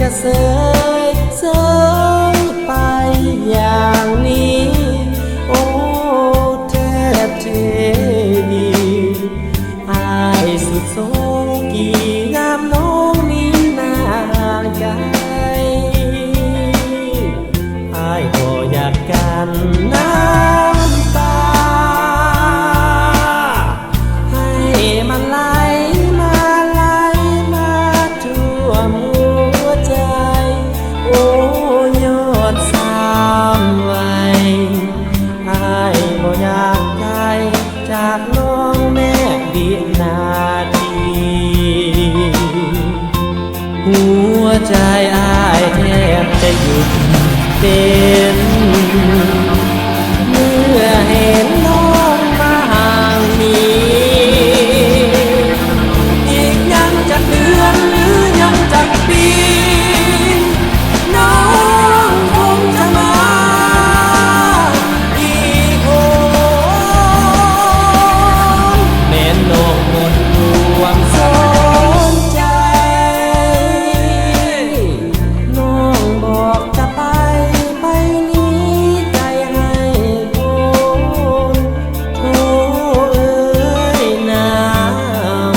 จะเสยเสยไปอย่างนี้โอ้แทบเทดีอายสุดโศกีงามน้องนี้นาใจอายก็อยากกันน้ำตาให้มันไหลมาไหลมาท่วมหัวใจโอ้ยอดสามวัยอายก็อยากไกลจากน้องแม่วินาทีหัวใจอายแทบจะหยุดเต้นเมื่อเห็นน้องมาห่างนี้อีกยังจะเดือนหรือยังจะปีน้องคงจะมาอีกคนแม่น้องหมดความสนใจน้องบอกจะไปนี้ใจให้คนโธ่เอ้ยหน้า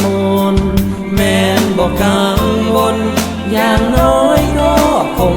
มนต์แม่นบอกกังวลอย่างน้อยก็คง